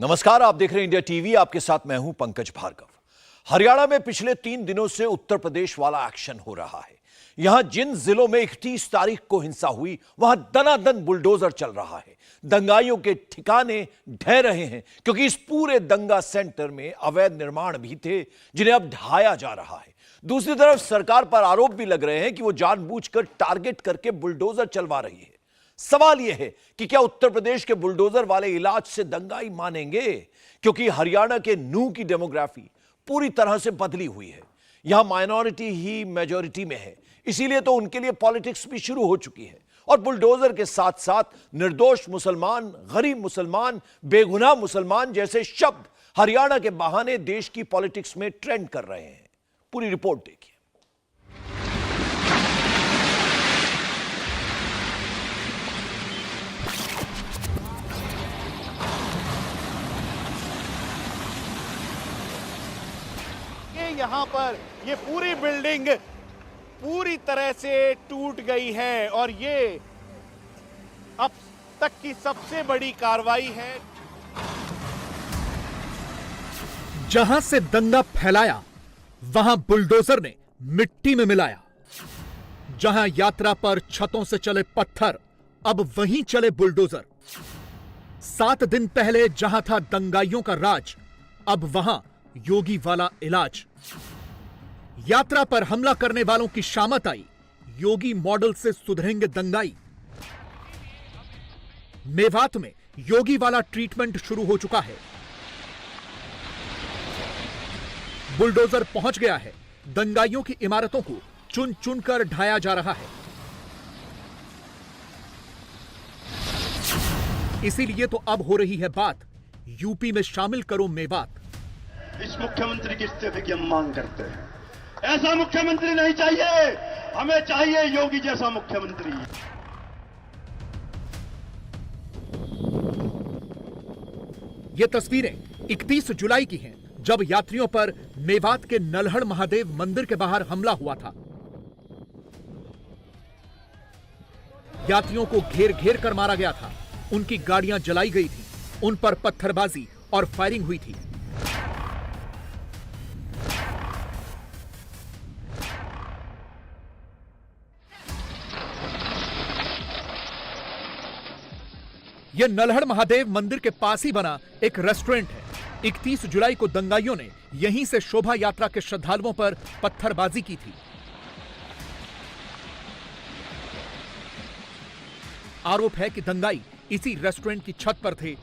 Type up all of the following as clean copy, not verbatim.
नमस्कार, आप देख रहे हैं इंडिया टीवी। आपके साथ मैं हूं पंकज भार्गव। हरियाणा में पिछले 3 दिनों से उत्तर प्रदेश वाला एक्शन हो रहा है। यहां जिन जिलों में 31 तारीख को हिंसा हुई, वहां दनादन बुलडोजर चल रहा है। दंगाइयों के ठिकाने ढह रहे हैं, क्योंकि इस पूरे दंगा सेंटर में अवैध निर्माण भी थे, जिन्हें अब ढाया जा रहा है। दूसरी तरफ सरकार पर आरोप भी लग रहे हैं कि वो जानबूझकर टारगेट करके बुलडोजर चलवा रही है। सवाल यह है कि क्या उत्तर प्रदेश के बुलडोजर वाले इलाज से दंगाई मानेंगे? क्योंकि हरियाणा के नूह की डेमोग्राफी पूरी तरह से बदली हुई है। यहां माइनॉरिटी ही मेजॉरिटी में है, इसीलिए तो उनके लिए पॉलिटिक्स भी शुरू हो चुकी है। और बुलडोजर के साथ साथ निर्दोष मुसलमान, गरीब मुसलमान, बेगुनाह मुसलमान जैसे शब्द हरियाणा के बहाने देश की पॉलिटिक्स में ट्रेंड कर रहे हैं। पूरी रिपोर्ट देखिए। यहाँ पर ये पूरी बिल्डिंग पूरी तरह से टूट गई है और ये अब तक की सबसे बड़ी कार्रवाई है। जहां से दंगा फैलाया, वहां बुलडोजर ने मिट्टी में मिलाया। जहां यात्रा पर छतों से चले पत्थर, अब वहीं चले बुलडोजर। 7 दिन पहले जहां था दंगाइयों का राज, अब वहां योगी वाला इलाज। यात्रा पर हमला करने वालों की शामत आई, योगी मॉडल से सुधरेंगे दंगाई। मेवात में योगी वाला ट्रीटमेंट शुरू हो चुका है। बुलडोजर पहुंच गया है, दंगाइयों की इमारतों को चुन चुन कर ढाया जा रहा है। इसीलिए तो अब हो रही है बात, यूपी में शामिल करो मेवात। इस मुख्यमंत्री की इस्तीफे की हम मांग करते हैं। ऐसा मुख्यमंत्री नहीं चाहिए, हमें चाहिए योगी जैसा मुख्यमंत्री। ये तस्वीरें 31 जुलाई की हैं, जब यात्रियों पर मेवात के नल्हड़ महादेव मंदिर के बाहर हमला हुआ था। यात्रियों को घेर घेर कर मारा गया था, उनकी गाड़ियां जलाई गई थी, उन पर पत्थरबाजी और फायरिंग हुई थी। यह नल्हड़ महादेव मंदिर के पास ही बना एक रेस्टोरेंट है। 31 जुलाई को दंगाइयों ने यहीं से शोभा यात्रा के श्रद्धालुओं पर पत्थरबाजी की थी। आरोप है कि दंगाई इसी रेस्टोरेंट की छत पर थे।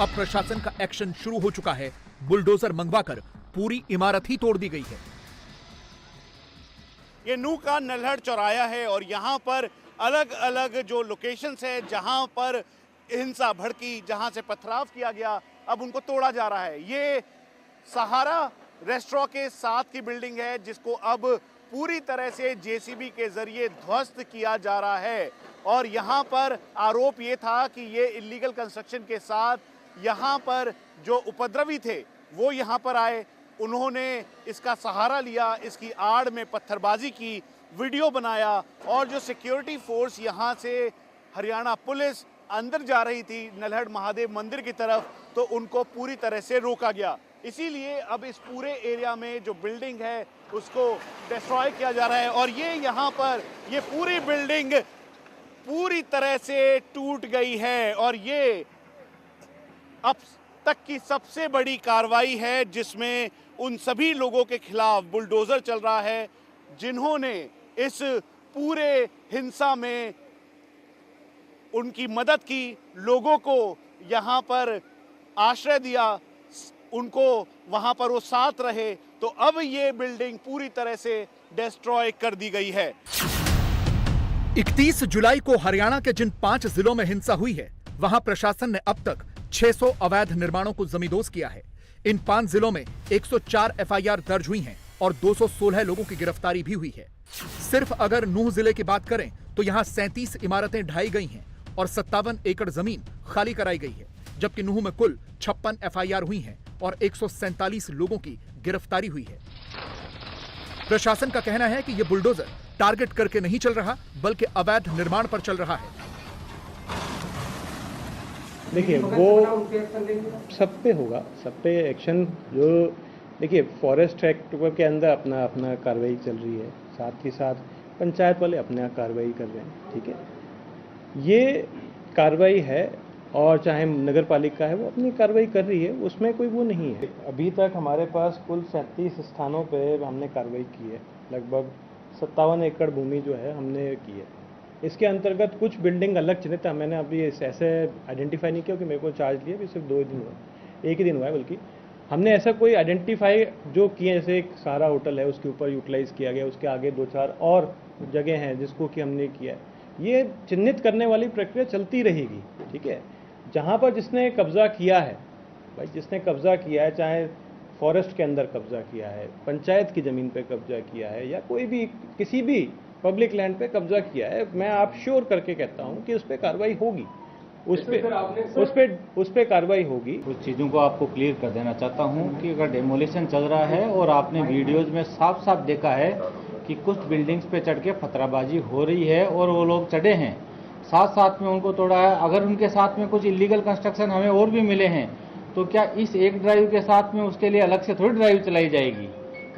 अब प्रशासन का एक्शन शुरू हो चुका है, बुलडोजर मंगवाकर पूरी इमारत ही तोड़ दी गई है। ये नूह का नल्हड़ चौराया है और यहाँ पर अलग अलग जो लोकेशंस है जहाँ पर हिंसा भड़की, जहाँ से पथराव किया गया, अब उनको तोड़ा जा रहा है। ये सहारा रेस्टोरेंट के साथ की बिल्डिंग है, जिसको अब पूरी तरह से जेसीबी के जरिए ध्वस्त किया जा रहा है। और यहाँ पर आरोप ये था कि ये इलीगल कंस्ट्रक्शन के साथ यहाँ पर जो उपद्रवी थे वो यहाँ पर आए, उन्होंने इसका सहारा लिया, इसकी आड़ में पत्थरबाजी की, वीडियो बनाया। और जो सिक्योरिटी फोर्स यहाँ से हरियाणा पुलिस अंदर जा रही थी नल्हड़ महादेव मंदिर की तरफ, तो उनको पूरी तरह से रोका गया। इसीलिए अब इस पूरे एरिया में जो बिल्डिंग है उसको डिस्ट्रॉय किया जा रहा है। और ये यहाँ पर ये पूरी बिल्डिंग पूरी तरह से टूट गई है और ये अब तक की सबसे बड़ी कार्रवाई है, जिसमें उन सभी लोगों के खिलाफ बुलडोजर चल रहा है जिन्होंने इस पूरे हिंसा में उनकी मदद की, लोगों को यहाँ पर आश्रय दिया, उनको वहाँ पर वो साथ रहे। तो अब ये बिल्डिंग पूरी तरह से डिस्ट्रॉय कर दी गई है। 31 जुलाई को हरियाणा के जिन 5 जिलों में हिंसा हुई है, वहां प्रशासन ने अब तक 600 अवैध निर्माणों को जमींदोज किया है। इन 5 जिलों में 104 एफआईआर दर्ज हुई हैं और 216 लोगों की गिरफ्तारी भी हुई है। सिर्फ अगर नूह जिले की बात करें तो यहां 37 इमारतें ढाई गई हैं और 57 एकड़ जमीन खाली कराई गई है, जबकि नूह में कुल 56 एफआईआर हुई हैं और 147 लोगों की गिरफ्तारी हुई है। प्रशासन का कहना है कि यह बुलडोजर टारगेट करके नहीं चल रहा, बल्कि अवैध निर्माण पर चल रहा है। देखिए वो सब पे होगा, सब पे एक्शन। जो देखिए फॉरेस्ट एक्ट के अंदर अपना अपना कार्रवाई चल रही है, साथ ही साथ पंचायत वाले अपना कार्रवाई कर रहे हैं, ठीक है। ये कार्रवाई है और चाहे नगर पालिका है वो अपनी कार्रवाई कर रही है, उसमें कोई वो नहीं है। अभी तक हमारे पास कुल 37 स्थानों पे हमने कार्रवाई की है, लगभग 57 एकड़ भूमि जो है हमने की है। इसके अंतर्गत कुछ बिल्डिंग अलग चिन्हित है, मैंने अभी ऐसे आइडेंटिफाई नहीं किया कि मेरे को चार्ज लिया, अभी सिर्फ 2 दिन हुआ, 1 ही दिन हुआ है बल्कि। हमने ऐसा कोई आइडेंटिफाई जो किए, जैसे एक सारा होटल है उसके ऊपर यूटिलाइज किया गया, उसके आगे 2-4 और जगह हैं जिसको कि हमने किया है। ये चिन्हित करने वाली प्रक्रिया चलती रहेगी, ठीक है। जहाँ पर जिसने कब्जा किया है, भाई जिसने कब्जा किया है, चाहे फॉरेस्ट के अंदर कब्जा किया है, पंचायत की ज़मीन पे कब्जा किया है, या कोई भी किसी भी पब्लिक लैंड पे कब्जा किया है, मैं आप श्योर करके कहता हूँ कि उस पर कार्रवाई होगी, उस पे कार्रवाई होगी। कुछ चीज़ों को आपको क्लियर कर देना चाहता हूँ कि अगर डेमोलिशन चल रहा है और आपने वीडियोज़ में साफ साफ देखा है कि कुछ बिल्डिंग्स पे चढ़ के पथराबाजी हो रही है और वो लोग चढ़े हैं, साथ साथ में उनको तोड़ा है। अगर उनके साथ में कुछ इलीगल कंस्ट्रक्शन हमें और भी मिले हैं तो क्या इस एक ड्राइव के साथ में उसके लिए अलग से थोड़ी ड्राइव चलाई जाएगी?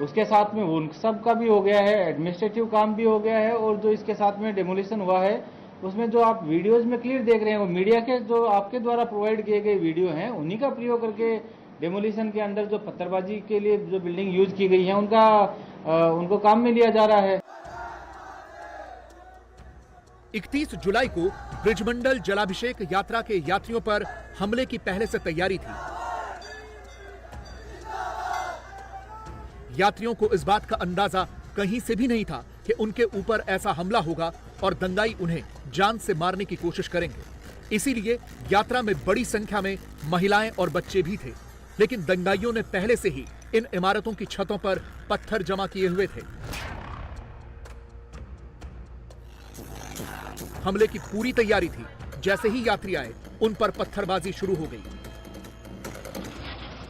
उसके साथ में उन सब का भी हो गया है, एडमिनिस्ट्रेटिव काम भी हो गया है, और जो इसके साथ में डेमोलिशन हुआ है उसमें जो आप वीडियोज में क्लियर देख रहे हैं वो मीडिया के जो आपके द्वारा प्रोवाइड किए गए वीडियो हैं उन्हीं का प्रयोग करके डेमोलिशन के अंदर जो पत्थरबाजी के लिए जो बिल्डिंग यूज की गई है उनको काम में लिया जा रहा है। 31 जुलाई को ब्रिजमंडल जलाभिषेक यात्रा के यात्रियों पर हमले की पहले से तैयारी थी। यात्रियों को इस बात का अंदाजा कहीं से भी नहीं था कि उनके ऊपर ऐसा हमला होगा और दंगाई उन्हें जान से मारने की कोशिश करेंगे। इसीलिए यात्रा में बड़ी संख्या में महिलाएं और बच्चे भी थे, लेकिन दंगाइयों ने पहले से ही इन इमारतों की छतों पर पत्थर जमा किए हुए थे। हमले की पूरी तैयारी थी। जैसे ही यात्री आए उन पर पत्थरबाजी शुरू हो गई,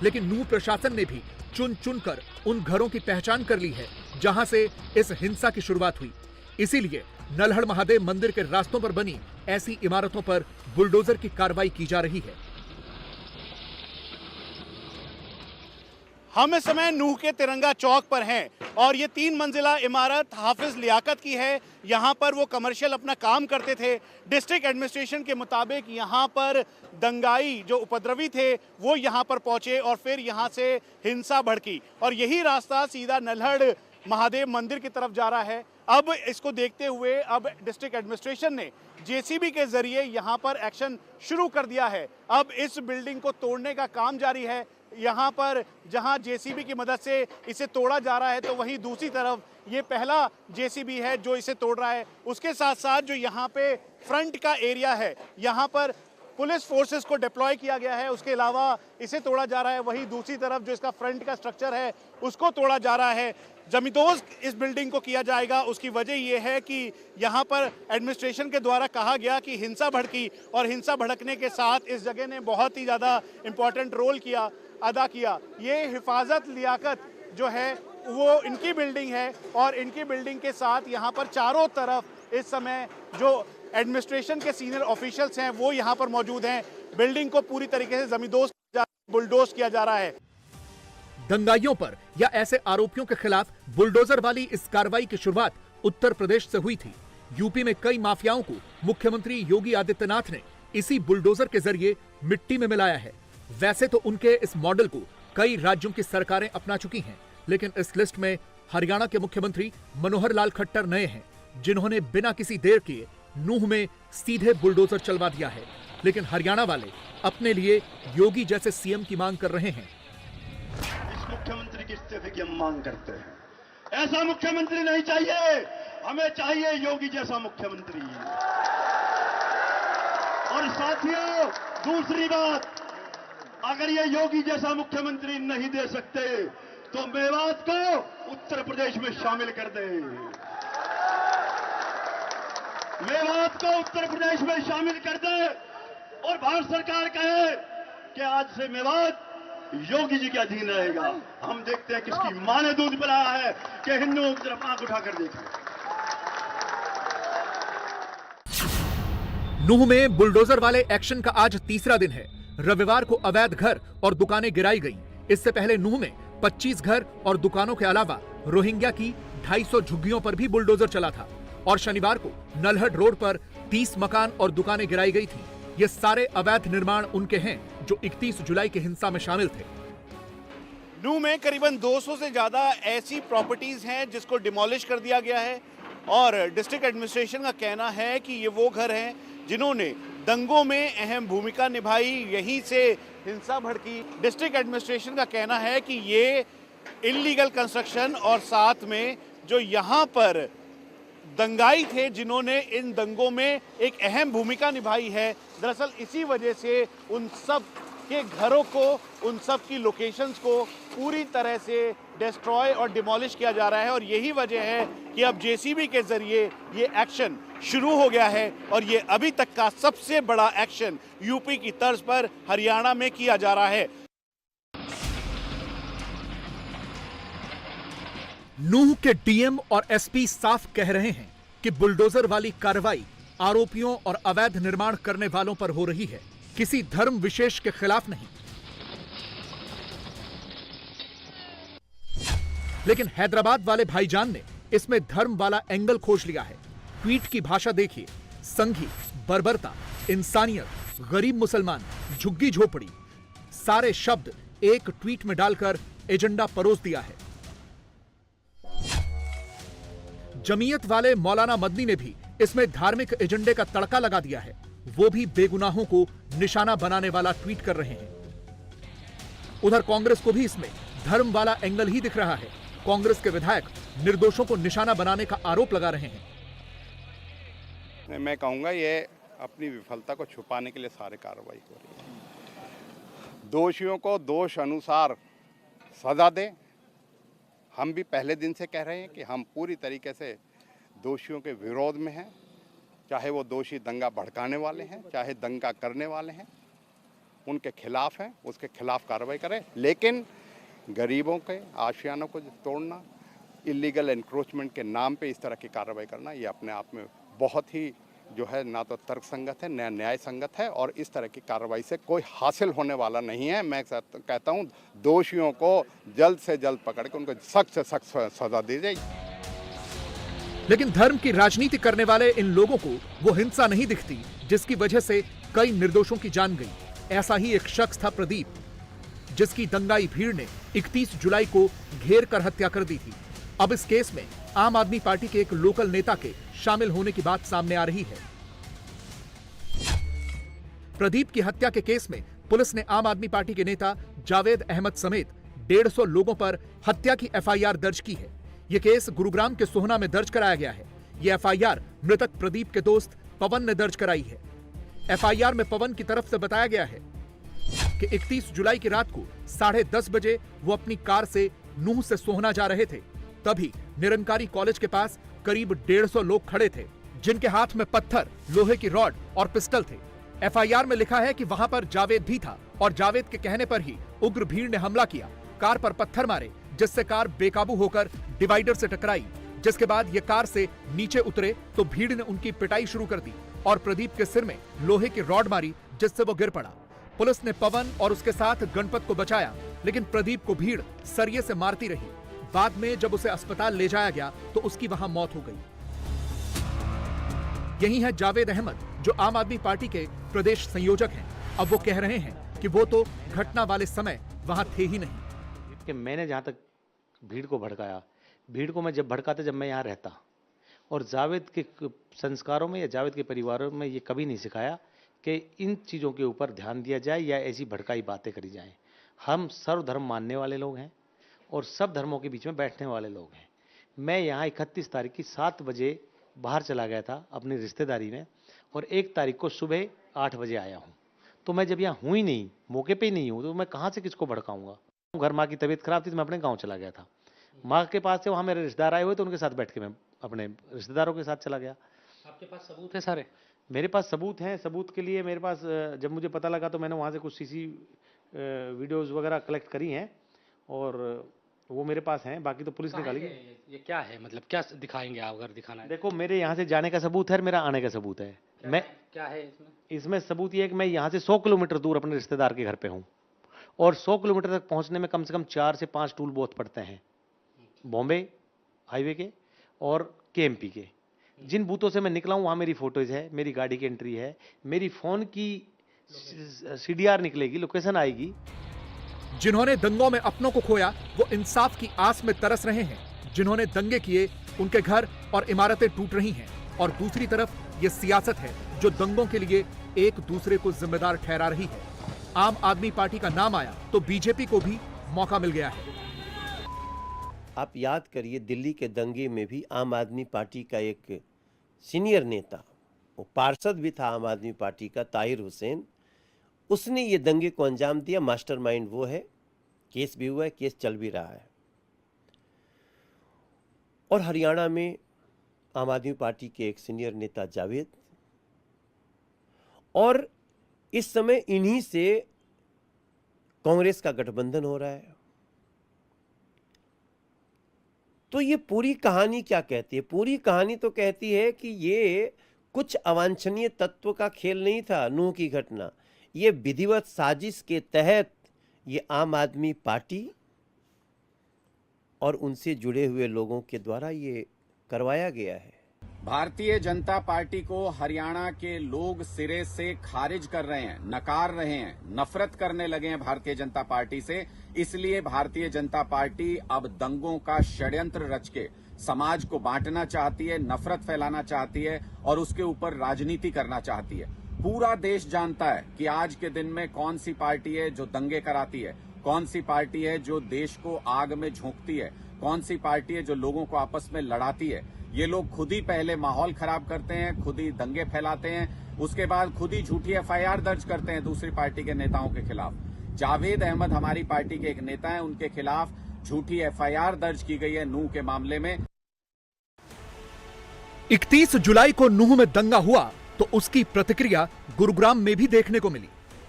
लेकिन नूह प्रशासन ने भी चुन चुनकर उन घरों की पहचान कर ली है जहां से इस हिंसा की शुरुआत हुई। इसीलिए नल्हड़ महादेव मंदिर के रास्तों पर बनी ऐसी इमारतों पर बुलडोजर की कार्रवाई की जा रही है। हम इस समय नूह के तिरंगा चौक पर हैं और ये 3 मंजिला इमारत हाफिज लियाकत की है। यहाँ पर वो कमर्शियल अपना काम करते थे। डिस्ट्रिक्ट एडमिनिस्ट्रेशन के मुताबिक यहाँ पर दंगाई जो उपद्रवी थे वो यहाँ पर पहुँचे और फिर यहाँ से हिंसा भड़की और यही रास्ता सीधा नल्हड़ महादेव मंदिर की तरफ जा रहा है। अब इसको देखते हुए अब डिस्ट्रिक्ट एडमिनिस्ट्रेशन ने जेसीबी के जरिए यहाँ पर एक्शन शुरू कर दिया है। अब इस बिल्डिंग को तोड़ने का काम जारी है। यहाँ पर जहाँ जेसीबी की मदद से इसे तोड़ा जा रहा है तो वहीं दूसरी तरफ ये पहला जेसीबी है जो इसे तोड़ रहा है। उसके साथ साथ जो यहाँ पे फ्रंट का एरिया है यहाँ पर पुलिस फोर्सेस को डिप्लॉय किया गया है। उसके अलावा इसे तोड़ा जा रहा है। वहीं दूसरी तरफ जो इसका फ्रंट का स्ट्रक्चर है उसको तोड़ा जा रहा है। जमींदोज इस बिल्डिंग को किया जाएगा। उसकी वजह यह है कि यहाँ पर एडमिनिस्ट्रेशन के द्वारा कहा गया कि हिंसा भड़की और हिंसा भड़कने के साथ इस जगह ने बहुत ही ज़्यादा इम्पोर्टेंट रोल अदा किया। ये हिफाजत लियाकत जो है वो इनकी बिल्डिंग है और इनकी बिल्डिंग के साथ यहाँ पर चारों तरफ इस समय जो एडमिनिस्ट्रेशन के सीनियर ऑफिशियल्स हैं वो यहाँ पर मौजूद हैं। बिल्डिंग को पूरी तरीके से जमींदोज बुलडोज किया जा रहा है। दंगाइयों पर या ऐसे आरोपियों के खिलाफ बुलडोजर वाली इस कार्रवाई की शुरुआत उत्तर प्रदेश से हुई थी। यूपी में कई माफियाओं को मुख्यमंत्री योगी आदित्यनाथ ने इसी बुलडोजर के जरिए मिट्टी में मिलाया है। वैसे तो उनके इस मॉडल को कई राज्यों की सरकारें अपना चुकी हैं, लेकिन इस लिस्ट में हरियाणा के मुख्यमंत्री मनोहर लाल खट्टर नए हैं, जिन्होंने बिना किसी देर किए नूह में सीधे बुलडोजर चलवा दिया है। लेकिन हरियाणा वाले अपने लिए योगी जैसे सीएम की मांग कर रहे हैं। इस मुख्यमंत्री की इस्तीफे की हम मांग करते हैं। ऐसा मुख्यमंत्री नहीं चाहिए, हमें चाहिए योगी जैसा मुख्यमंत्री। और साथियों, दूसरी बात, अगर ये योगी जैसा मुख्यमंत्री नहीं दे सकते तो मेवात को उत्तर प्रदेश में शामिल कर दे। मेवात को उत्तर प्रदेश में शामिल कर दे और भारत सरकार कहे कि आज से मेवात योगी जी के अधीन रहेगा। हम देखते हैं किसकी मां ने दूध पिलाया है कि हिंदुओं की तरफ आंख उठाकर देखें। नूह में बुलडोजर वाले एक्शन का आज तीसरा दिन है। रविवार को अवैध घर और दुकानें गिराई गईं। इससे पहले नूह में 25 घर और दुकानों के अलावा रोहिंग्या की 250 झुग्गियों पर भी बुलडोजर चला था और शनिवार को नल्हड रोड पर 30 मकान और दुकानें गिराई गई थी। ये सारे अवैध निर्माण उनके हैं जो 31 जुलाई की हिंसा में शामिल थे। नूह में करीबन 200 से ज्यादा ऐसी प्रॉपर्टीज हैं जिसको डिमोलिश कर दिया गया है और डिस्ट्रिक्ट एडमिनिस्ट्रेशन का कहना है कि ये वो घर हैं जिन्होंने दंगों में अहम भूमिका निभाई, यहीं से हिंसा भड़की। डिस्ट्रिक्ट एडमिनिस्ट्रेशन का कहना है कि ये इल्लीगल कंस्ट्रक्शन और साथ में जो यहाँ पर दंगाई थे जिन्होंने इन दंगों में एक अहम भूमिका निभाई है, दरअसल इसी वजह से उन सब के घरों को, उन सब की लोकेशंस को पूरी तरह से डिस्ट्रॉय और डिमोलिश किया जा रहा है। और यही वजह है कि अब जेसीबी के जरिए ये एक्शन शुरू हो गया है और ये अभी तक का सबसे बड़ा एक्शन यूपी की तर्ज पर हरियाणा में किया जा रहा है। नूह के डीएम और एसपी साफ कह रहे हैं कि बुलडोजर वाली कार्रवाई आरोपियों और अवैध निर्माण करने वालों पर हो रही है, किसी धर्म विशेष के खिलाफ नहीं। लेकिन हैदराबाद वाले भाईजान ने इसमें धर्म वाला एंगल खोज लिया है। ट्वीट की भाषा देखिए, संघी, बर्बरता, इंसानियत, गरीब मुसलमान, झुग्गी झोपड़ी, सारे शब्द एक ट्वीट में डालकर एजेंडा परोस दिया है। जमीयत वाले मौलाना मदनी ने भी इसमें धार्मिक एजेंडे का तड़का लगा दिया है। वो भी बेगुनाहों को निशाना बनाने वाला ट्वीट कर रहे हैं। उधर कांग्रेस को भी इसमें धर्म वाला एंगल ही दिख रहा है। कांग्रेस के विधायक निर्दोषों को निशाना बनाने का आरोप लगा रहे हैं। मैं कहूँगा ये अपनी विफलता को छुपाने के लिए सारे कार्रवाई हो रही है। दोषियों को दोष अनुसार सजा दें। हम भी पहले दिन से कह रहे हैं कि हम पूरी तरीके से दोषियों के विरोध में हैं, चाहे वो दोषी दंगा भड़काने वाले हैं, चाहे दंगा करने वाले हैं, उनके खिलाफ हैं, उसके खिलाफ कार्रवाई करें। लेकिन गरीबों के आशियानों को तोड़ना, इलीगल एनक्रोचमेंट के नाम पे इस तरह की कार्रवाई करना, ये अपने आप में बहुत ही जो है ना तो तर्क संगत है, न न्याय संगत है और इस तरह की कार्रवाई से कोई हासिल होने वाला नहीं है। मैं कहता हूँ दोषियों को जल्द से जल्द पकड़ के उनको सख्त से सख्त सजा दी जाए। लेकिन धर्म की राजनीति करने वाले इन लोगों को वो हिंसा नहीं दिखती जिसकी वजह से कई निर्दोषों की जान गई। ऐसा ही एक शख्स था प्रदीप, जिसकी दंगाई भीड़ ने 31 जुलाई को घेर कर हत्या कर दी थी। अब इस केस में आम आदमी पार्टी के एक लोकल नेता के शामिल होने की बात सामने आ रही है। प्रदीप की हत्या के केस में पुलिस ने आम आदमी पार्टी के नेता जावेद अहमद समेत 150 लोगों पर हत्या की एफआईआर दर्ज की है। यह केस गुरुग्राम के सोहना में दर्ज कराया गया है। यह एफआईआर मृतक प्रदीप के दोस्त पवन ने दर्ज कराई है। एफआईआर में पवन की तरफ से बताया गया है कि 31 जुलाई की रात को 10:30 बजे वो अपनी कार से नूह से सोहना जा रहे थे। तभी निरंकारी कॉलेज के पास करीब 150 लोग खड़े थे, जिनके हाथ में पत्थर, लोहे की रॉड और पिस्टल थे। एफआईआर में लिखा है कि वहां पर जावेद भी था और जावेद के कहने पर ही उग्र भीड़ ने हमला किया, कार पर पत्थर मारे, जिससे कार बेकाबू होकर डिवाइडर से टकराई। जिसके बाद ये कार से नीचे उतरे तो भीड़ ने उनकी पिटाई शुरू कर दी और प्रदीप के सिर में लोहे की रॉड मारी, जिससे वो गिर पड़ा। पुलिस ने पवन और उसके साथ गणपत को बचाया, लेकिन प्रदीप को भीड़ सरिये से मारती रही। बाद में जब उसे अस्पताल ले जाया गया तो उसकी वहां मौत हो गई। यही है जावेद अहमद, जो आम आदमी पार्टी के प्रदेश संयोजक हैं। अब वो कह रहे हैं कि वो तो घटना वाले समय वहां थे ही नहीं। कि मैंने जहाँ तक भीड़ को भड़काया, भीड़ को मैं जब भड़काता जब मैं यहाँ रहता, और जावेद के संस्कारों में या जावेद के परिवारों में ये कभी नहीं सिखाया कि इन चीज़ों के ऊपर ध्यान दिया जाए या ऐसी भड़काई बातें करी जाएं। हम सर्वधर्म मानने वाले लोग हैं और सब धर्मों के बीच में बैठने वाले लोग हैं। मैं यहाँ 31 तारीख की 7 बजे बाहर चला गया था अपनी रिश्तेदारी में और 1 तारीख को सुबह 8 बजे आया हूँ। तो मैं जब यहाँ हूँ ही नहीं, मौके पे ही नहीं हूँ, तो मैं कहाँ से किसको भड़काऊँगा। घर माँ की तबीयत खराब थी तो मैं अपने गाँव चला गया था। माँ के पास से वहाँ मेरे रिश्तेदार आए हुए तो उनके साथ बैठ के मैं अपने रिश्तेदारों के साथ चला गया। आपके पास सबूत है सारे? मेरे पास सबूत हैं। सबूत के लिए मेरे पास जब मुझे पता लगा तो मैंने वहाँ से कुछ सीसी वीडियोज़ वगैरह कलेक्ट करी हैं और वो मेरे पास हैं। बाकी तो पुलिस निकालेगी। ये क्या है, मतलब क्या दिखाएंगे आप अगर दिखाना है? देखो, मेरे यहाँ से जाने का सबूत है, मेरा आने का सबूत है। मैं क्या है इसमें? इसमें सबूत ये है कि मैं यहाँ से 100 किलोमीटर दूर अपने रिश्तेदार के घर पे हूँ और 100 किलोमीटर तक पहुँचने में कम से कम 4 से 5 टूल बूथ पड़ते हैं, बॉम्बे हाईवे के और केएमपी के। जिन बूथों से मैं निकला हूँ वहाँ मेरी फोटोज है, मेरी गाड़ी की एंट्री है, मेरी फ़ोन की CDR निकलेगी, लोकेशन आएगी। जिन्होंने दंगों में अपनों को खोया वो इंसाफ की आस में तरस रहे हैं। जिन्होंने दंगे किए उनके घर और इमारतें टूट रही हैं और दूसरी तरफ ये सियासत है जो दंगों के लिए एक दूसरे को जिम्मेदार ठहरा रही है। आम आदमी पार्टी का नाम आया तो बीजेपी को भी मौका मिल गया है। आप याद करिए, दिल्ली के दंगे में भी आम आदमी पार्टी का एक सीनियर नेता, वो पार्षद भी था आम आदमी पार्टी का, ताहिर हुसैन, उसने ये दंगे को अंजाम दिया। मास्टरमाइंड वो है, केस भी हुआ है, केस चल भी रहा है। और हरियाणा में आम आदमी पार्टी के एक सीनियर नेता जावेद, और इस समय इन्हीं से कांग्रेस का गठबंधन हो रहा है। तो ये पूरी कहानी क्या कहती है? पूरी कहानी तो कहती है कि ये कुछ अवांछनीय तत्व का खेल नहीं था, नूह की घटना। ये विधिवत साजिश के तहत ये आम आदमी पार्टी और उनसे जुड़े हुए लोगों के द्वारा ये करवाया गया है। भारतीय जनता पार्टी को हरियाणा के लोग सिरे से खारिज कर रहे हैं, नकार रहे हैं, नफरत करने लगे हैं भारतीय जनता पार्टी से। इसलिए भारतीय जनता पार्टी अब दंगों का षड्यंत्र रच के समाज को बांटना चाहती है, नफरत फैलाना चाहती है और उसके ऊपर राजनीति करना चाहती है। पूरा देश जानता है कि आज के दिन में कौन सी पार्टी है जो दंगे कराती है, कौन सी पार्टी है जो देश को आग में झोंकती है, कौन सी पार्टी है जो लोगों को आपस में लड़ाती है। ये लोग खुद ही पहले माहौल खराब करते हैं, खुद ही दंगे फैलाते हैं, उसके बाद खुद ही झूठी FIR दर्ज करते हैं दूसरी पार्टी के नेताओं के खिलाफ। जावेद अहमद हमारी पार्टी के एक नेता हैं, उनके खिलाफ झूठी FIR दर्ज की गई है नूह के मामले में। 31 जुलाई को नूह में दंगा हुआ तो उसकी प्रतिक्रिया गुरुग्राम में भी देखने को मिली।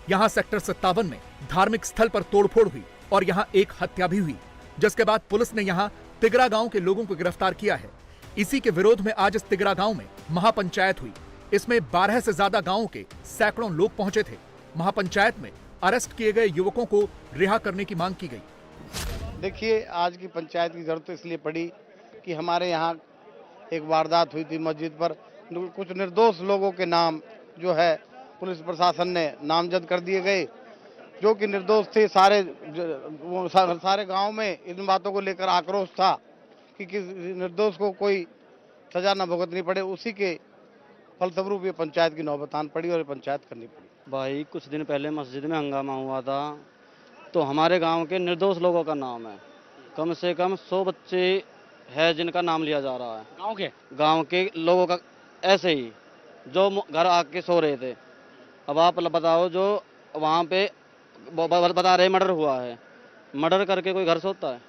यहां सेक्टर 57 में धार्मिक स्थल पर तोड़फोड़ हुई और यहां एक हत्या भी हुई, जिसके बाद पुलिस ने यहां तिगरा गांव के लोगों को गिरफ्तार किया है। इसी के विरोध में आज इस तिगरा गांव में महापंचायत हुई। इसमें 12 से ज्यादा गांवों के सैकड़ों लोग पहुंचे थे। महापंचायत में अरेस्ट किए गए युवकों को रिहा करने की मांग की गई। देखिए, आज की पंचायत की जरूरत इसलिए पड़ी कि हमारे यहाँ एक वारदात हुई थी मस्जिद पर। कुछ निर्दोष लोगों के नाम जो है पुलिस प्रशासन ने नामजद कर दिए गए, जो कि निर्दोष थे। सारे गांव में इन बातों को लेकर आक्रोश था कि किसी निर्दोष को कोई सजा न भुगतनी पड़े। उसी के फलस्वरूप ये पंचायत की नौबत आन पड़ी और ये पंचायत करनी पड़ी। भाई, कुछ दिन पहले मस्जिद में हंगामा हुआ था, तो हमारे गांव के निर्दोष लोगों का नाम है, कम से कम 100 बच्चे है जिनका नाम लिया जा रहा है। गांव के लोगों का ऐसे ही जो घर आके सो रहे थे। अब आप बताओ, जो वहाँ पे बता रहे मर्डर हुआ है, मर्डर करके कोई घर सोता है?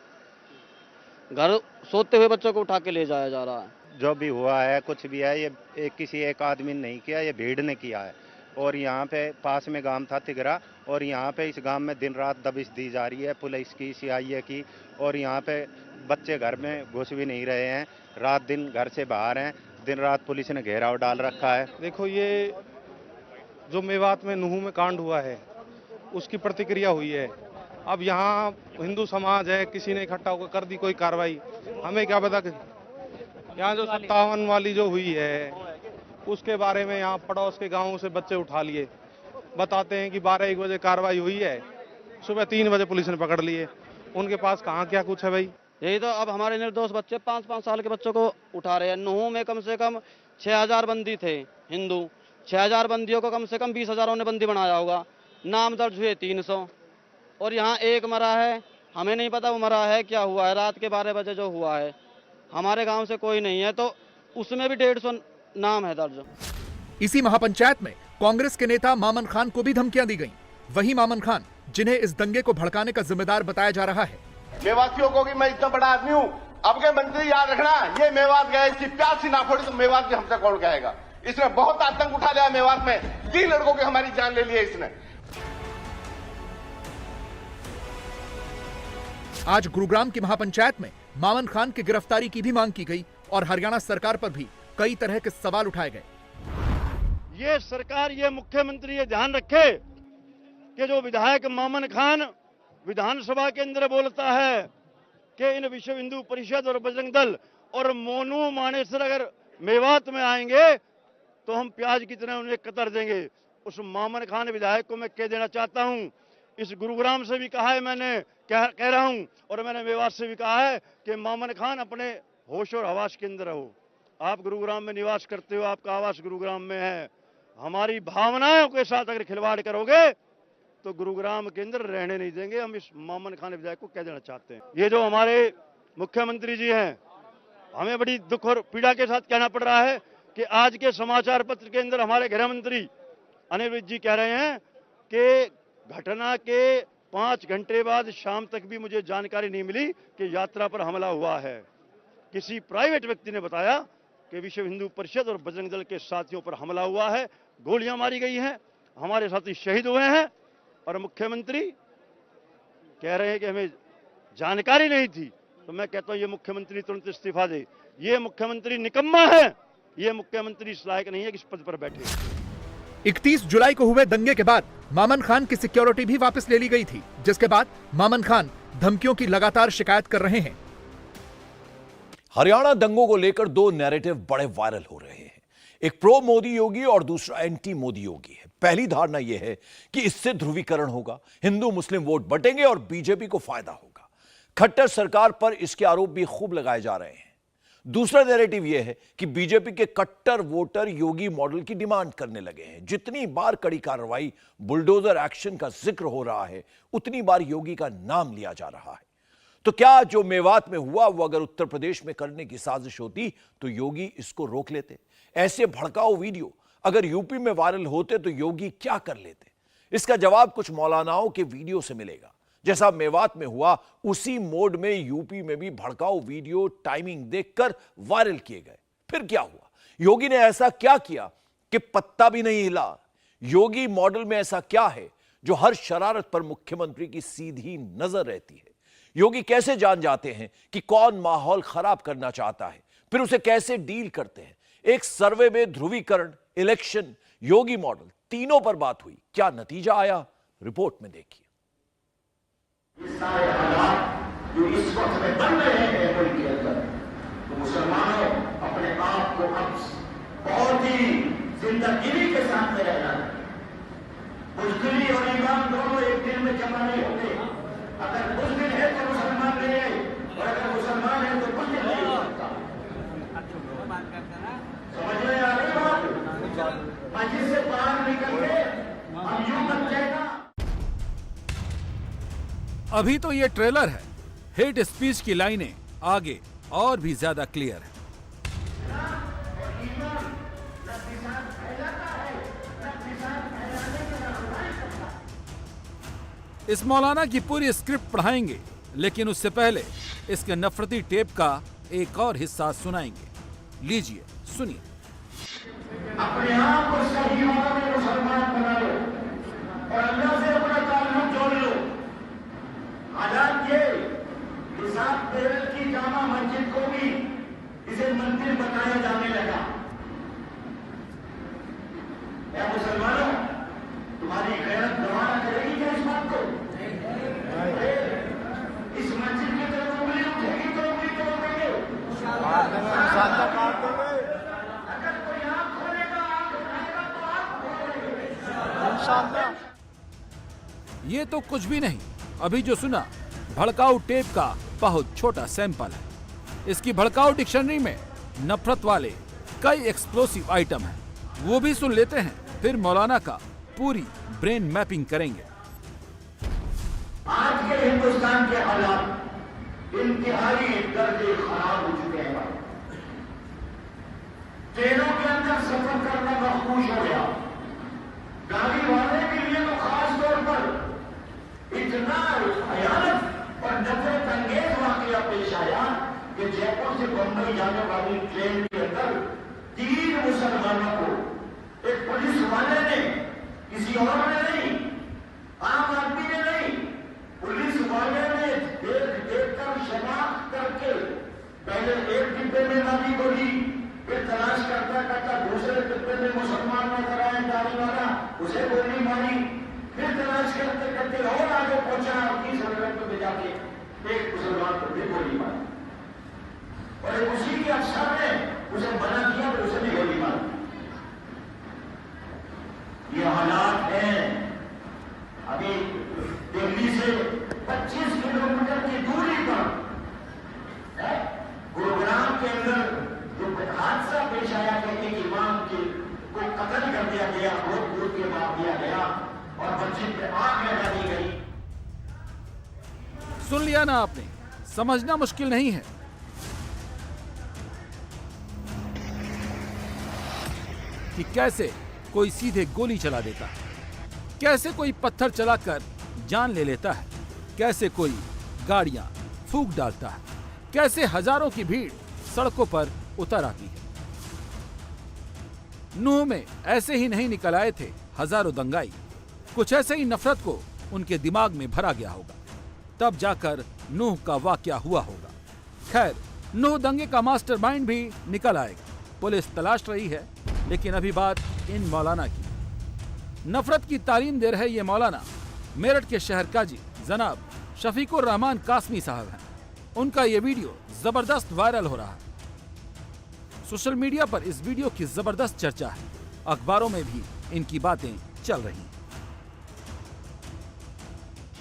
घर सोते हुए बच्चों को उठा के ले जाया जा रहा है। जो भी हुआ है, कुछ भी है, ये किसी एक आदमी ने नहीं किया, ये भीड़ ने किया है। और यहाँ पे पास में गांव था तिगरा, और यहाँ पे इस गांव में दिन रात दबिश दी जा रही है पुलिस की, CIA की। और यहाँ पे बच्चे घर में घुस भी नहीं रहे हैं, रात दिन घर से बाहर हैं, दिन रात पुलिस ने घेराव डाल रखा है। देखो, ये जो मेवात में नूह में कांड हुआ है उसकी प्रतिक्रिया हुई है। अब यहाँ हिंदू समाज है, किसी ने इकट्ठा होकर कर दी कोई कार्रवाई, हमें क्या पता। यहाँ जो 57 वाली जो हुई है उसके बारे में यहाँ पड़ोस के गांवों से बच्चे उठा लिए, बताते हैं कि 12-1 बजे कार्रवाई हुई है, सुबह 3 बजे पुलिस ने पकड़ लिए। उनके पास कहाँ क्या कुछ है भाई? यही तो अब हमारे निर्दोष बच्चे 5-5 साल के बच्चों को उठा रहे हैं। नूह में कम से कम 6000 बंदी थे हिंदू, 6000 बंदियों को कम से कम 20,000 ने बंदी बनाया होगा। नाम दर्ज हुए 300, और यहाँ एक मरा है, हमें नहीं पता वो मरा है क्या हुआ है। रात के 12 बजे जो हुआ है, हमारे गांव से कोई नहीं है, तो उसमें भी 150 नाम है दर्ज। इसी महापंचायत में कांग्रेस के नेता मामन खान को भी धमकियां दी गईं। वही मामन खान, जिन्हें इस दंगे को भड़काने का जिम्मेदार बताया जा रहा है। मेवातियों को कि मैं इतना बड़ा आदमी हूँ, अब के मंत्री याद रखना, ये मेवात गए, इसकी प्यास सी ना फोड़ी तो मेवात भी हमसे कौन कहेगा। इसने बहुत आतंक उठा लिया मेवात में, 3 लड़कों की हमारी जान ले ली है इसने। आज गुरुग्राम की महापंचायत में मामन खान की गिरफ्तारी की भी मांग की गई और हरियाणा सरकार पर भी कई तरह के सवाल उठाए गए। ये सरकार, ये मुख्यमंत्री ये ध्यान रखे कि जो विधायक मामन खान विधानसभा के अंदर बोलता है कि इन विश्व हिंदू परिषद और बजरंग दल और मोनू मानेसर अगर मेवात में आएंगे तो हम प्याज की तरह उन्हें कतर देंगे। उस मामन खान विधायक को मैं कह देना चाहता हूं, इस गुरुग्राम से भी कहा है मैंने, कह रहा हूं, और मैंने मेवात से भी कहा है कि मामन खान अपने होश और हवास के अंदर रहो। आप गुरुग्राम में निवास करते हो, आपका आवास गुरुग्राम में है। हमारी भावनाओं के साथ अगर खिलवाड़ करोगे तो गुरुग्राम के अंदर रहने नहीं देंगे। हम इस मामन खान विधायक को कह देना चाहते हैं। ये जो हमारे मुख्यमंत्री जी हैं, हमें बड़ी दुख और पीड़ा के साथ कहना पड़ रहा है कि आज के समाचार पत्र के अंदर हमारे गृह मंत्री अनिल विज जी कह रहे हैं कि घटना के 5 घंटे बाद शाम तक भी मुझे जानकारी नहीं मिली कि यात्रा पर हमला हुआ है। किसी प्राइवेट व्यक्ति ने बताया कि विश्व हिंदू परिषद और बजरंग दल के साथियों पर हमला हुआ है, गोलियां मारी गई हैं, हमारे साथी शहीद हुए हैं, और मुख्यमंत्री कह रहे हैं कि हमें जानकारी नहीं थी। तो मैं कहता हूं ये मुख्यमंत्री तुरंत इस्तीफा दे। ये मुख्यमंत्री निकम्मा है, ये मुख्यमंत्री इस लायक नहीं है कि इस पद पर बैठे। 31 जुलाई को हुए दंगे के बाद मामन खान की सिक्योरिटी भी वापस ले ली गई थी, जिसके बाद मामन खान धमकियों की लगातार शिकायत कर रहे हैं। हरियाणा दंगों को लेकर 2 नैरेटिव बड़े वायरल हो रहे हैं। एक प्रो मोदी योगी और दूसरा एंटी मोदी योगी है। पहली धारणा यह है कि इससे ध्रुवीकरण होगा, हिंदू मुस्लिम वोट बटेंगे और बीजेपी को फायदा होगा। खट्टर सरकार पर इसके आरोप भी खूब लगाए जा रहे हैं। दूसरा नैरेटिव यह है कि बीजेपी के कट्टर वोटर योगी मॉडल की डिमांड करने लगे हैं। जितनी बार कड़ी कार्रवाई, बुलडोजर एक्शन का जिक्र हो रहा है, उतनी बार योगी का नाम लिया जा रहा है। तो क्या जो मेवात में हुआ वो अगर उत्तर प्रदेश में करने की साजिश होती तो योगी इसको रोक लेते? ऐसे भड़काऊ वीडियो अगर यूपी में वायरल होते तो योगी क्या कर लेते? इसका जवाब कुछ मौलानाओं के वीडियो से मिलेगा। जैसा मेवात में हुआ उसी मोड में यूपी में भी भड़काऊ वीडियो टाइमिंग देखकर वायरल किए गए। फिर क्या हुआ? योगी ने ऐसा क्या किया कि पत्ता भी नहीं हिला? योगी मॉडल में ऐसा क्या है जो हर शरारत पर मुख्यमंत्री की सीधी नजर रहती है? योगी कैसे जान जाते हैं कि कौन माहौल खराब करना चाहता है, फिर उसे कैसे डील करते हैं? एक सर्वे में ध्रुवीकरण, इलेक्शन, योगी मॉडल तीनों पर बात हुई। क्या नतीजा आया? रिपोर्ट में देखिए। सारे हालात जो इस वक्त में बन रहे हैं मुल्क के अंदर, तो मुसलमानों अपने आप को अब बहुत ही जिंदगी के साथ में रहना है। बुज़दिली और ईमान दोनों एक दिन में जमा नहीं होते। अगर बुज़दिल है तो मुसलमान नहीं है, और अगर मुसलमान है तो बुज़दिल नहीं हो सकता। समझ में आ रही बात? मस्जिद से बाहर निकल के हम यूं मत कहना। अभी तो ये ट्रेलर है, हेट स्पीच की लाइनें आगे और भी ज्यादा क्लियर है। इस मौलाना की पूरी स्क्रिप्ट पढ़ाएंगे, लेकिन उससे पहले इसके नफरती टेप का एक और हिस्सा सुनाएंगे। लीजिए, सुनिए। अपने आप को सही मानों में मुसलमान बना लो और अल्लाह से अपना ताल्लुक जोड़ लो। हालांकि हिसाब पेरल की जामा मस्जिद को भी इसे मंदिर बताया जाने लगा। क्या मुसलमानों, तुम्हारी गैरत गवारा करेगी क्या इस बात को? इस मस्जिद की तरफ उंगली उठेगी तो उंगली तोड़ देंगे। अगर कोई आंख खोलेगा, आंख उठाएगा तो आंख खोलेंगे। ये तो कुछ भी नहीं, अभी जो सुना भड़काऊ टेप का बहुत छोटा सैंपल है। इसकी भड़काऊ डिक्शनरी में नफरत वाले कई एक्सप्लोसिव आइटम हैं, वो भी सुन लेते हैं, फिर मौलाना का पूरी ब्रेन मैपिंग करेंगे। आज के हिंदुस्तान के हालात इंतहाई दर्जे खराब हो चुके हैं। ट्रेनों के अंदर सफर करना मखमूश हो गया। गाड़ी वाले के लिए तो खास तौर पर इतना भयानक और नफरत अंगेज वाकया पेश आया कि जयपुर से बंबई जाने वाली ट्रेन के अंदर 3 मुसलमानों को एक पुलिस वाले ने, किसी और ने नहीं, आम आदमी ने नहीं, पुलिस वाले ने देख कर शनाख्त करके पहले एक डिब्बे में नाली को दी, फिर तलाश करता करता दूसरे डिब्बे में मुसलमान नजर आए, एक मुसलमान पर भी गोली मारी और एक उसी के अफसर ने उसे मना किया तो उसे भी गोली मारी। ये हालात हैं। अभी दिल्ली से 25 किलोमीटर की दूरी पर गुरुग्राम के अंदर जो हादसा पेश आया कि एक इमाम को कत्ल कर दिया गया, बहुत दूर के मार दिया गया और मस्जिद में आग लगा दी गई। सुन लिया ना आपने, समझना मुश्किल नहीं है। कि कैसे कोई सीधे गोली चला देता है, कैसे कोई पत्थर चलाकर जान ले लेता है, कैसे कोई गाड़ियां फूंक डालता है, कैसे हजारों की भीड़ सड़कों पर उतर आती है। नूह में ऐसे ही नहीं निकल आए थे हजारों दंगाई, कुछ ऐसे ही नफरत को उनके दिमाग में भरा गया होगा, तब जाकर नूह का वाकया हुआ होगा। खैर, नूह दंगे का मास्टरमाइंड भी निकल आएगा, पुलिस तलाश रही है। लेकिन अभी बात इन मौलाना की। नफरत की तालीम दे रहे ये मौलाना मेरठ के शहर काजी जनाब शफीकुर रहमान कासमी साहब हैं। उनका ये वीडियो जबरदस्त वायरल हो रहा है। सोशल मीडिया पर इस वीडियो की जबरदस्त चर्चा है, अखबारों में भी इनकी बातें चल रही हैं।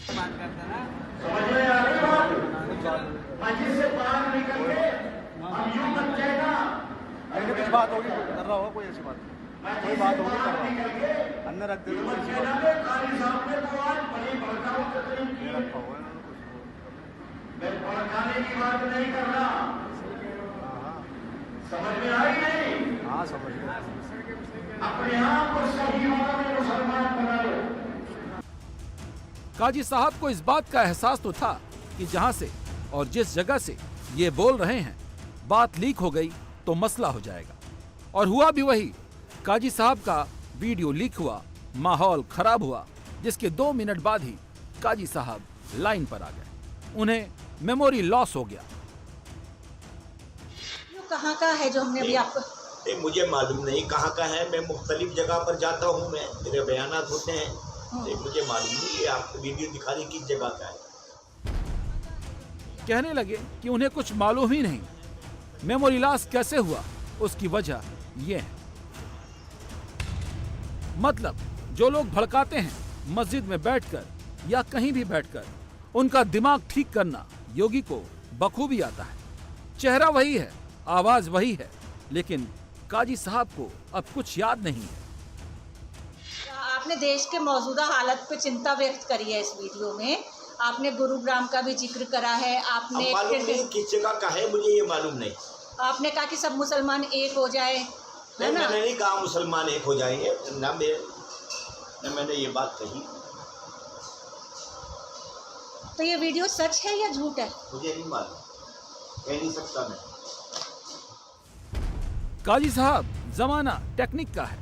समझ में आ रही बात? मस्जिद से बाहर निकल के हम यूं मत कहना कुछ बात होगी कर रहा होगा, कोई ऐसी बात कोई बात होगी कर रहा अंदर रख दे भड़काने की बात नहीं कर रहा। समझ में आई नहीं? हाँ समझ गया। अपने आप को सही होगा में मुसलमान बना लो। काजी साहब को इस बात का एहसास तो था कि जहां से और जिस जगह से ये बोल रहे हैं, बात लीक हो गई तो मसला हो जाएगा। और हुआ भी वही। काजी साहब का वीडियो लीक हुआ, माहौल खराब हुआ, जिसके 2 मिनट बाद ही काजी साहब लाइन पर आ गए। उन्हें मेमोरी लॉस हो गया। कहाँ का है जो हमने अभी आपको? मुझे मालूम नहीं कहाँ का है। मैं मुख्तलिफ जगह पर जाता हूँ, मैं मेरे बयानात होते हैं, मुझे मालूम नहीं ये आपको वीडियो दिखा रही किस जगह का है। कहने लगे कि उन्हें कुछ मालूम ही नहीं। मेमोरी लॉस कैसे हुआ, उसकी वजह ये है। मतलब जो लोग भड़काते हैं मस्जिद में बैठकर या कहीं भी बैठकर, उनका दिमाग ठीक करना योगी को बखूबी आता है। चेहरा वही है, आवाज वही है, लेकिन काजी साहब को अब कुछ याद नहीं है। आपने देश के मौजूदा हालत पे चिंता व्यक्त करी है इस वीडियो में। आपने गुरुग्राम का भी जिक्र करा है। आपने मालूम नहीं किस जगह का है, मुझे ये मालूम नहीं। आपने कहा कि सब मुसलमान एक हो जाए, है ना? मैंने नहीं कहा मुसलमान एक हो जाएंगे, ना मैंने ये बात कही। तो ये वीडियो सच है या झूठ है? मुझे नहीं मालूम, कह नहीं सकता मैं। काजी साहब, जमाना टेक्निक का है।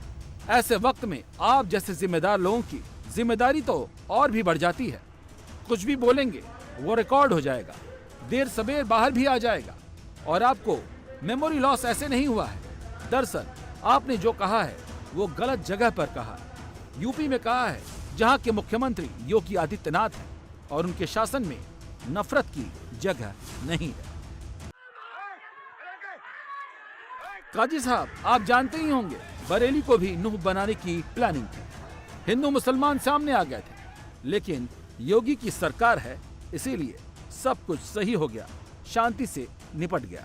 ऐसे वक्त में आप जैसे जिम्मेदार लोगों की जिम्मेदारी तो और भी बढ़ जाती है। कुछ भी बोलेंगे वो रिकॉर्ड हो जाएगा, देर सबेर बाहर भी आ जाएगा। और आपको मेमोरी लॉस ऐसे नहीं हुआ है। दरअसल आपने जो कहा है वो गलत जगह पर कहा है। यूपी में कहा है, जहां के मुख्यमंत्री योगी आदित्यनाथ हैं और उनके शासन में नफरत की जगह नहीं है। काजी साहब, आप जानते ही होंगे बरेली को भी नूह बनाने की प्लानिंग थी। हिंदू मुसलमान सामने आ गए थे, लेकिन योगी की सरकार है, इसीलिए सब कुछ सही हो गया, शांति से निपट गया।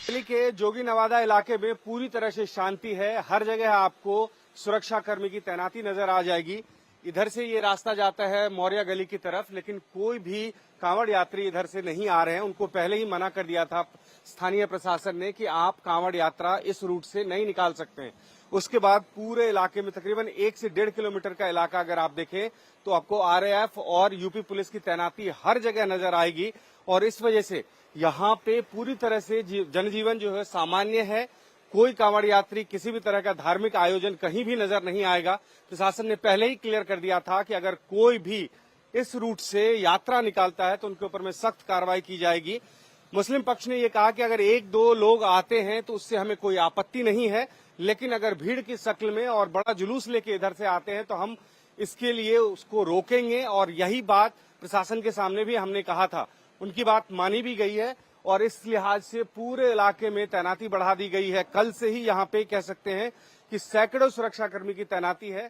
दिल्ली के जोगी नवादा इलाके में पूरी तरह से शांति है। हर जगह आपको सुरक्षा कर्मी की तैनाती नजर आ जाएगी। इधर से ये रास्ता जाता है मौर्या गली की तरफ, लेकिन कोई भी कांवड़ यात्री इधर से नहीं आ रहे हैं। उनको पहले ही मना कर दिया था स्थानीय प्रशासन ने कि आप कांवड़ यात्रा इस रूट से नहीं निकाल सकते हैं। उसके बाद पूरे इलाके में तकरीबन 1 से 1.5 किलोमीटर का इलाका अगर आप देखें तो आपको आरएएफ और यूपी पुलिस की तैनाती हर जगह नजर आएगी। और इस वजह से यहाँ पे पूरी तरह से जनजीवन जो है सामान्य है। कोई कांवड़ यात्री, किसी भी तरह का धार्मिक आयोजन कहीं भी नजर नहीं आएगा। प्रशासन ने पहले ही क्लियर कर दिया था कि अगर कोई भी इस रूट से यात्रा निकालता है तो उनके ऊपर में सख्त कार्रवाई की जाएगी। मुस्लिम पक्ष ने यह कहा कि अगर 1-2 लोग आते हैं तो उससे हमें कोई आपत्ति नहीं है, लेकिन अगर भीड़ की शक्ल में और बड़ा जुलूस लेके इधर से आते हैं तो हम इसके लिए उसको रोकेंगे। और यही बात प्रशासन के सामने भी हमने कहा था। उनकी बात मानी भी गई है और इस लिहाज से पूरे इलाके में तैनाती बढ़ा दी गई है। कल से ही यहाँ पे कह सकते हैं कि सैकड़ों सुरक्षाकर्मी की तैनाती है।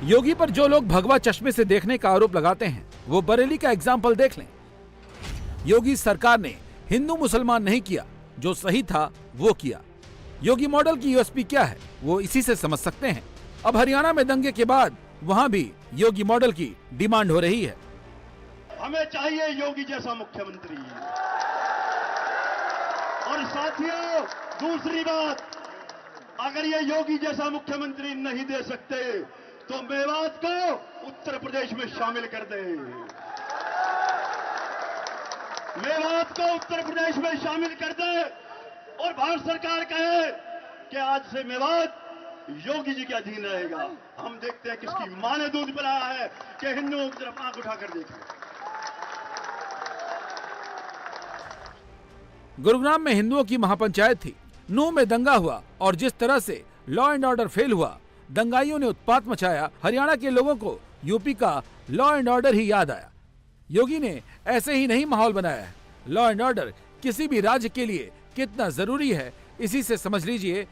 योगी पर जो लोग भगवा चश्मे से देखने का आरोप लगाते हैं वो बरेली का एग्जाम्पल देख लें। योगी सरकार ने हिंदू मुसलमान नहीं किया, जो सही था वो किया। योगी मॉडल की यूएसपी क्या है वो इसी से समझ सकते हैं। अब हरियाणा में दंगे के बाद वहां भी योगी मॉडल की डिमांड हो रही है। हमें चाहिए योगी जैसा मुख्यमंत्री। और साथियों, दूसरी बात, अगर ये योगी जैसा मुख्यमंत्री नहीं दे सकते तो मेवात को उत्तर प्रदेश में शामिल कर दें। मेवात को उत्तर प्रदेश में शामिल कर दें और भारत सरकार कहे कि आज से मेवात योगी जी के अधीन रहेगा। हम देखते हैं किसकी मां ने दूध पिलाया है कि हिंदुओं की तरफ आंख उठाकर देखें। गुरुग्राम में हिंदुओं की महापंचायत थी। नूह में दंगा हुआ और जिस तरह से लॉ एंड ऑर्डर फेल हुआ, दंगाइयों ने उत्पात मचाया। हरियाणा के लोगों को यूपी का लॉ एंड ऑर्डर ही याद आया। योगी ने ऐसे ही नहीं माहौल बनाया है। लॉ एंड ऑर्डर किसी भी राज्य के लिए कितना जरूरी है इसी से समझ लीजिए।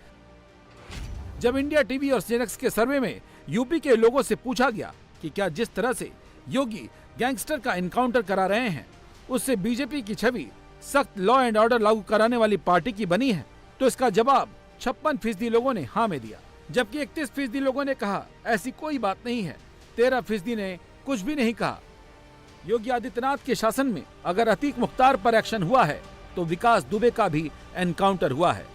जब इंडिया टीवी और सीएनएक्स के सर्वे में यूपी के लोगों से पूछा गया कि क्या जिस तरह से योगी गैंगस्टर का एनकाउंटर करा रहे हैं उससे बीजेपी की छवि सख्त लॉ एंड ऑर्डर लागू कराने वाली पार्टी की बनी है, तो इसका जवाब 56% लोगों ने हाँ में दिया, जबकि 31% लोगों ने कहा ऐसी कोई बात नहीं है। 13% ने कुछ भी नहीं कहा। योगी आदित्यनाथ के शासन में अगर अतीक मुख्तार पर एक्शन हुआ है तो विकास दुबे का भी एनकाउंटर हुआ है।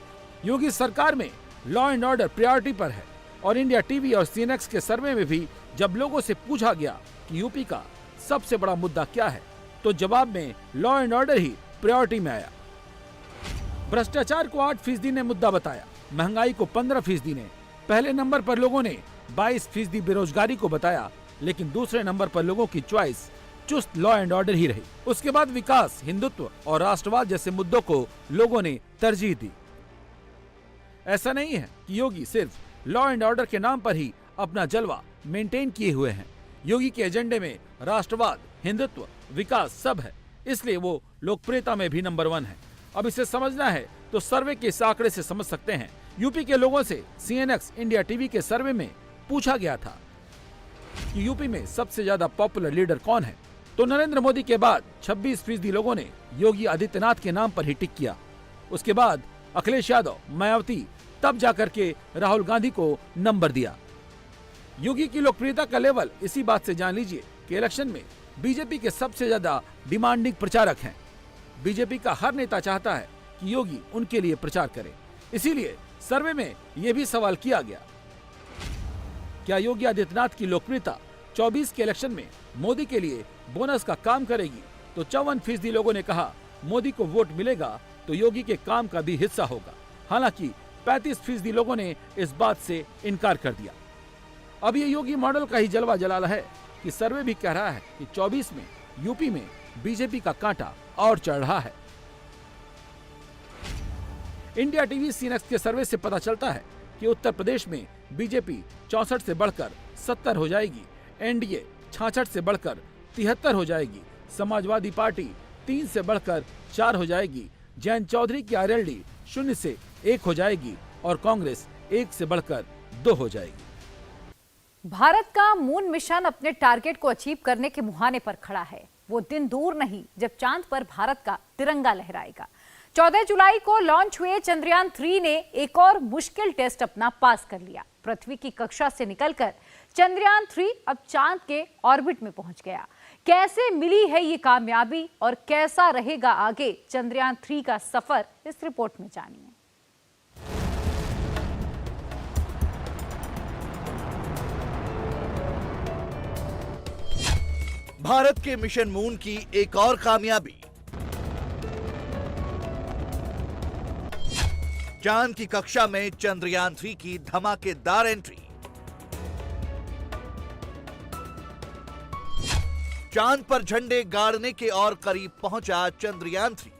योगी सरकार में लॉ एंड ऑर्डर प्रायोरिटी पर है और इंडिया टीवी और सीएनएक्स के सर्वे में भी जब लोगों से पूछा गया कि यूपी का सबसे बड़ा मुद्दा क्या है तो जवाब में law and order he priority में आया। भ्रष्टाचार को 8% ने मुद्दा बताया, महंगाई को 15% ने। पहले नंबर पर लोगों ने 22% बेरोजगारी को बताया, लेकिन दूसरे नंबर पर लोगों की चॉइस चुस्त लॉ एंड ऑर्डर ही रही। उसके बाद विकास, हिंदुत्व और राष्ट्रवाद जैसे मुद्दों को लोगों ने तरजीह दी। ऐसा नहीं है कि योगी सिर्फ लॉ एंड ऑर्डर के नाम पर ही अपना जलवा मेंटेन किए हुए हैं। योगी के एजेंडे में राष्ट्रवाद, हिंदुत्व, विकास सब है, इसलिए वो लोकप्रियता में भी नंबर 1 है। अब इसे समझना है तो सर्वे के इस आंकड़े से समझ सकते हैं। यूपी के लोगों से सीएनएक्स इंडिया टीवी के सर्वे में पूछा गया था कि यूपी में सबसे ज्यादा पॉपुलर लीडर कौन है, तो नरेंद्र मोदी के बाद 26% लोगों ने योगी आदित्यनाथ के नाम पर ही टिक किया। उसके बाद अखिलेश यादव, मायावती, तब जाकर के राहुल गांधी को नंबर दिया। योगी की लोकप्रियता का लेवल इसी बात से जान लीजिए कि इलेक्शन में बीजेपी के सबसे ज्यादा डिमांडिंग प्रचारक हैं। बीजेपी का हर नेता चाहता है कि योगी उनके लिए प्रचार करे। इसीलिए सर्वे में यह भी सवाल किया गया, क्या योगी आदित्यनाथ की लोकप्रियता 24 के इलेक्शन में मोदी के लिए बोनस का काम करेगी? तो 54% लोगों ने कहा मोदी को वोट मिलेगा तो योगी के काम का भी हिस्सा होगा। हालांकि 35% लोगों ने इस बात से इनकार कर दिया। अब ये योगी मॉडल का ही जलवा जलाल है कि सर्वे भी कह रहा है कि 24 में यूपी में बीजेपी का कांटा और चढ़ रहा है। इंडिया टीवी सीएनएक्स के सर्वे से पता चलता है कि उत्तर प्रदेश में बीजेपी 64 से बढ़कर 70 हो जाएगी, एनडीए 66 से बढ़कर 73 हो जाएगी, समाजवादी पार्टी 3 से बढ़कर 4 हो जाएगी, जयंत चौधरी की आरएलडी 0 से 1 हो जाएगी और कांग्रेस 1 से बढ़कर 2 हो जाएगी। भारत का मून मिशन अपने टारगेट को अचीव करने के मुहाने पर खड़ा है। वो दिन दूर नहीं जब चांद पर भारत का तिरंगा लहराएगा। 14 जुलाई को लॉन्च हुए चंद्रयान 3 ने एक और मुश्किल टेस्ट अपना पास कर लिया। पृथ्वी की कक्षा से निकलकर चंद्रयान 3 अब चांद के ऑर्बिट में पहुंच गया। कैसे मिली है ये कामयाबी और कैसा रहेगा आगे चंद्रयान 3 का सफर, इस रिपोर्ट में जानिए। भारत के मिशन मून की एक और कामयाबी। चांद की कक्षा में चंद्रयान 3 की धमाकेदार एंट्री। चांद पर झंडे गाड़ने के और करीब पहुंचा चंद्रयान 3।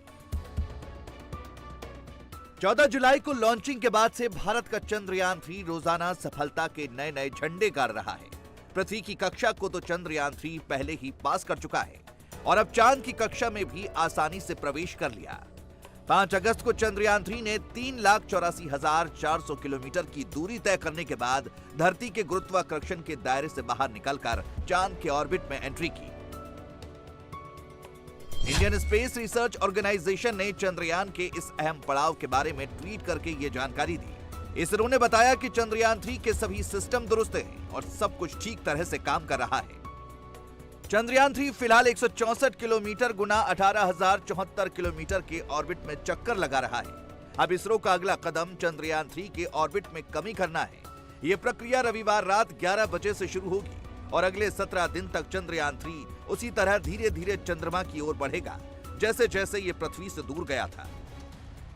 14 जुलाई को लॉन्चिंग के बाद से भारत का चंद्रयान 3 रोजाना सफलता के नए नए झंडे गाड़ रहा है। पृथ्वी की कक्षा को तो चंद्रयान 3 पहले ही पास कर चुका है। और अब चांद की कक्षा में भी आसानी से प्रवेश कर लिया। 5 अगस्त को चंद्रयान 3 ने 3,84,400 किलोमीटर की दूरी तय करने के बाद धरती के गुरुत्वाकर्षण के दायरे से बाहर निकलकर चांद के ऑर्बिट में एंट्री की। इंडियन स्पेस रिसर्च ऑर्गेनाइजेशन ने चंद्रयान के इस अहम पड़ाव के बारे में ट्वीट करके ये जानकारी दी। इसरो ने बताया कि चंद्रयान 3 के सभी सिस्टम दुरुस्त हैं और सब कुछ ठीक तरह से काम कर रहा है। चंद्रयान 3 फिलहाल 164 किलोमीटर गुना 18,074 किलोमीटर के ऑर्बिट में चक्कर लगा रहा है। अब इसरो का अगला कदम चंद्रयान 3 के ऑर्बिट में कमी करना है। ये प्रक्रिया रविवार रात 11 बजे से शुरू होगी और अगले 17 दिन तक चंद्रयान 3 उसी तरह धीरे धीरे चंद्रमा की ओर बढ़ेगा जैसे जैसे ये पृथ्वी से दूर गया था।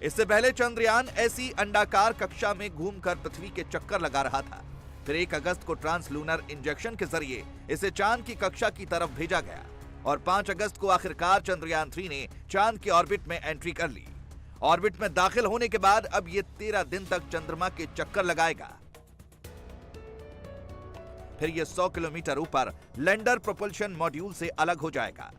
इससे पहले चंद्रयान ऐसी अंडाकार कक्षा में घूमकर पृथ्वी के चक्कर लगा रहा था। फिर 1 अगस्त को ट्रांसलूनर इंजेक्शन के जरिए इसे चांद की कक्षा की तरफ भेजा गया और 5 अगस्त को आखिरकार चंद्रयान 3 ने चांद के ऑर्बिट में एंट्री कर ली। ऑर्बिट में दाखिल होने के बाद अब ये 13 दिन तक चंद्रमा के चक्कर लगाएगा। फिर ये 100 किलोमीटर ऊपर लैंडर प्रोपल्शन मॉड्यूल से अलग हो जाएगा।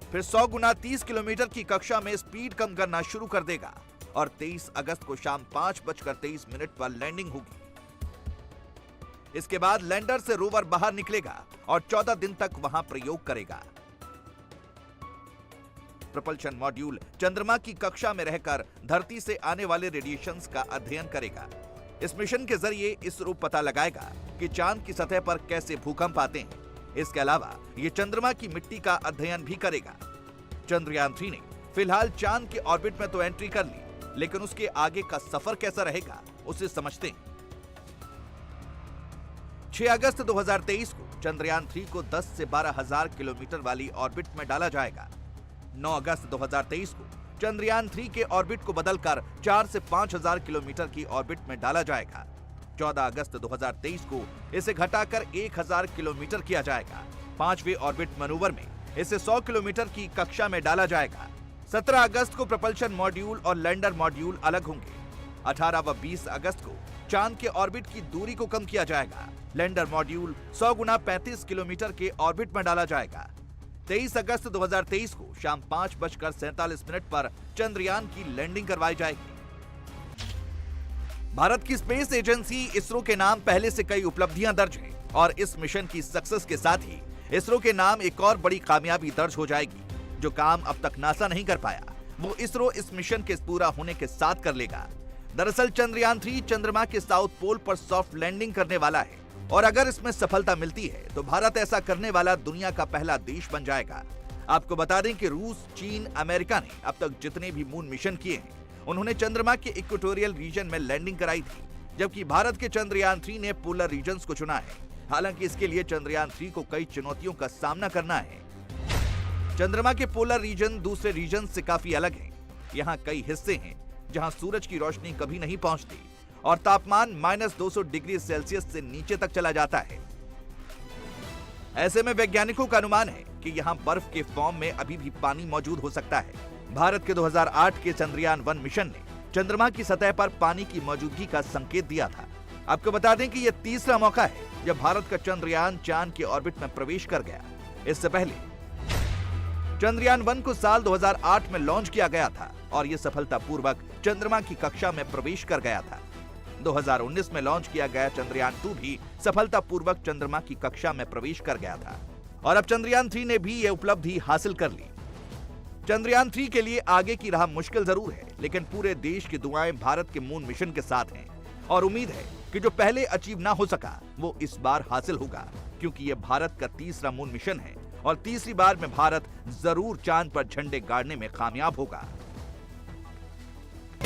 फिर 100 गुना 30 किलोमीटर की कक्षा में स्पीड कम करना शुरू कर देगा और 23 अगस्त को शाम 5:23 पर लैंडिंग होगी। इसके बाद लैंडर से रोवर बाहर निकलेगा और 14 दिन तक वहां प्रयोग करेगा। प्रोपल्शन मॉड्यूल चंद्रमा की कक्षा में रहकर धरती से आने वाले रेडिएशंस का अध्ययन करेगा। इस मिशन के जरिए इसरो पता लगाएगा कि चांद की सतह पर कैसे भूकंप आते हैं। इसके अलावा ये चंद्रमा की मिट्टी का अध्ययन भी करेगा। चंद्रयान 3 ने फिलहाल चांद के ऑर्बिट में तो एंट्री कर ली, लेकिन उसके आगे का सफर कैसा रहेगा उसे समझते हैं। 6 अगस्त 2023 को चंद्रयान 3 को 10 से 12,000 किलोमीटर वाली ऑर्बिट में डाला जाएगा। 9 अगस्त 2023 को चंद्रयान 3 के ऑर्बिट को बदलकर 4 से 5,000 किलोमीटर की ऑर्बिट में डाला जाएगा। 14 अगस्त 2023 को इसे घटाकर 1,000 किलोमीटर किया जाएगा। 5वें ऑर्बिट मैनूवर में इसे 100 किलोमीटर की कक्षा में डाला जाएगा। 17 अगस्त को प्रोपल्शन मॉड्यूल और लैंडर मॉड्यूल अलग होंगे। 18 व 20 अगस्त को चांद के ऑर्बिट की दूरी को कम किया जाएगा। लैंडर मॉड्यूल 100 गुना 35 किलोमीटर के ऑर्बिट में डाला जाएगा। 23 अगस्त 2023 को शाम 5:47 पर चंद्रयान की लैंडिंग करवाई जाएगी। भारत की स्पेस एजेंसी इसरो के नाम पहले से कई उपलब्धियां दर्ज हैं और इस मिशन की सक्सेस के साथ ही इसरो के नाम एक और बड़ी कामयाबी दर्ज हो जाएगी। जो काम अब तक नासा नहीं कर पाया, वो इसरो इस मिशन के पूरा होने के साथ कर लेगा। दरअसल चंद्रयान 3 चंद्रमा के साउथ पोल पर सॉफ्ट लैंडिंग करने वाला है और अगर इसमें सफलता मिलती है तो भारत ऐसा करने वाला दुनिया का पहला देश बन जाएगा। आपको बता दें कि रूस, चीन, अमेरिका ने अब तक जितने भी मून मिशन किए हैं, उन्होंने चंद्रमा के इक्वेटोरियल रीजन में लैंडिंग कराई थी, जबकि भारत के चंद्रयान 3 ने पोलर रीजन्स को चुना है। हालांकि इसके लिए चंद्रयान 3 को कई चुनौतियों का सामना करना है। चंद्रमा के पोलर रीजन दूसरे रीजन से काफी अलग हैं। यहाँ कई हिस्से हैं जहाँ सूरज की रोशनी कभी नहीं पहुँचती और तापमान -200 डिग्री सेल्सियस से नीचे तक चला जाता है। ऐसे में वैज्ञानिकों का अनुमान है कि यहाँ बर्फ के फॉर्म में अभी भी पानी मौजूद हो सकता है। भारत के 2008 के चंद्रयान 1 मिशन ने चंद्रमा की सतह पर पानी की मौजूदगी का संकेत दिया था। आपको बता दें कि यह तीसरा मौका है जब भारत का चंद्रयान चांद के ऑर्बिट में प्रवेश कर गया। इससे पहले चंद्रयान 1 को साल 2008 में लॉन्च किया गया था और यह सफलतापूर्वक चंद्रमा की कक्षा में प्रवेश कर गया था। 2019 में लॉन्च किया गया चंद्रयान 2 भी सफलतापूर्वक चंद्रमा की कक्षा में प्रवेश कर गया था और अब चंद्रयान 3 ने भी यह उपलब्धि हासिल कर ली। चंद्रयान 3 के लिए आगे की राह मुश्किल जरूर है, लेकिन पूरे देश की दुआएं भारत के मून मिशन के साथ हैं और उम्मीद है कि जो पहले अचीव ना हो सका वो इस बार हासिल होगा, क्योंकि यह भारत का तीसरा मून मिशन है और तीसरी बार में भारत जरूर चांद पर झंडे गाड़ने में कामयाब होगा।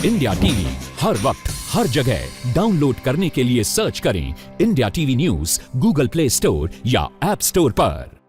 इंडिया टीवी हर वक्त हर जगह डाउनलोड करने के लिए सर्च करें India TV news Google play store या ऐप स्टोर पर।